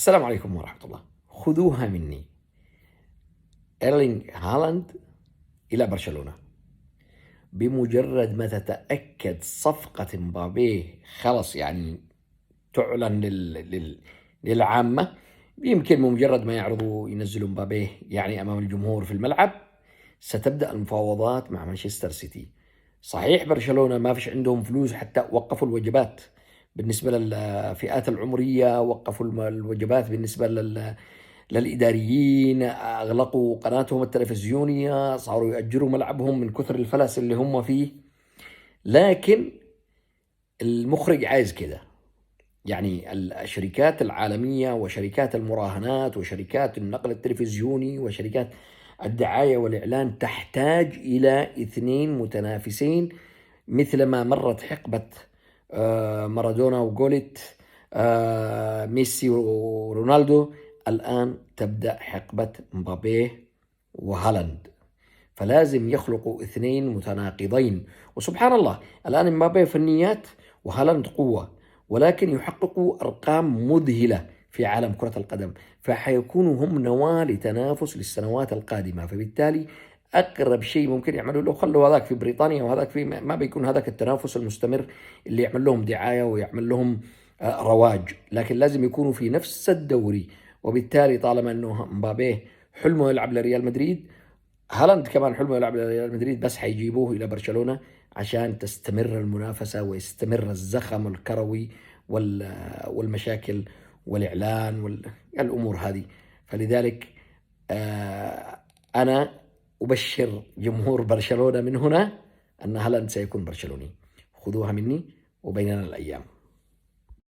السلام عليكم ورحمة الله. خذوها مني، إيرلينغ هالاند إلى برشلونة. بمجرد ما تتأكد صفقة مبابي خلص يعني تعلن للعامة، يمكن بمجرد ما يعرضوا ينزلوا مبابي يعني أمام الجمهور في الملعب، ستبدأ المفاوضات مع مانشستر سيتي. صحيح برشلونة ما فيش عندهم فلوس، حتى وقفوا الوجبات بالنسبة للفئات العمرية، وقفوا الوجبات بالنسبة للإداريين، أغلقوا قناتهم التلفزيونية، صاروا يأجروا ملعبهم من كثر الفلس اللي هم فيه. لكن المخرج عايز كده، يعني الشركات العالمية وشركات المراهنات وشركات النقل التلفزيوني وشركات الدعاية والإعلان تحتاج إلى اثنين متنافسين، مثل ما مرت حقبة مارادونا وجوليت، ميسي ورونالدو. الآن تبدأ حقبة مبابي وهالاند، فلازم يخلقوا اثنين متناقضين. وسبحان الله الآن مبابي فنيات وهالاند قوة، ولكن يحققوا أرقام مذهلة في عالم كرة القدم، فحيكونوا هم نواة لتنافس للسنوات القادمة. فبالتالي أقرب شيء ممكن يعملوا له خلوا هذاك في بريطانيا وهذاك في، ما بيكون هذاك التنافس المستمر اللي يعمل لهم دعاية ويعمل لهم رواج، لكن لازم يكونوا في نفس الدوري. وبالتالي طالما أنه مبابي حلمه يلعب لريال مدريد، هالاند كمان حلمه يلعب لريال مدريد، بس حيجيبوه إلى برشلونة عشان تستمر المنافسة ويستمر الزخم الكروي والمشاكل والإعلان والأمور هذه. فلذلك أنا أبشر جمهور برشلونة من هنا أن هالاند سيكون برشلوني. خذوها مني وبيننا الأيام.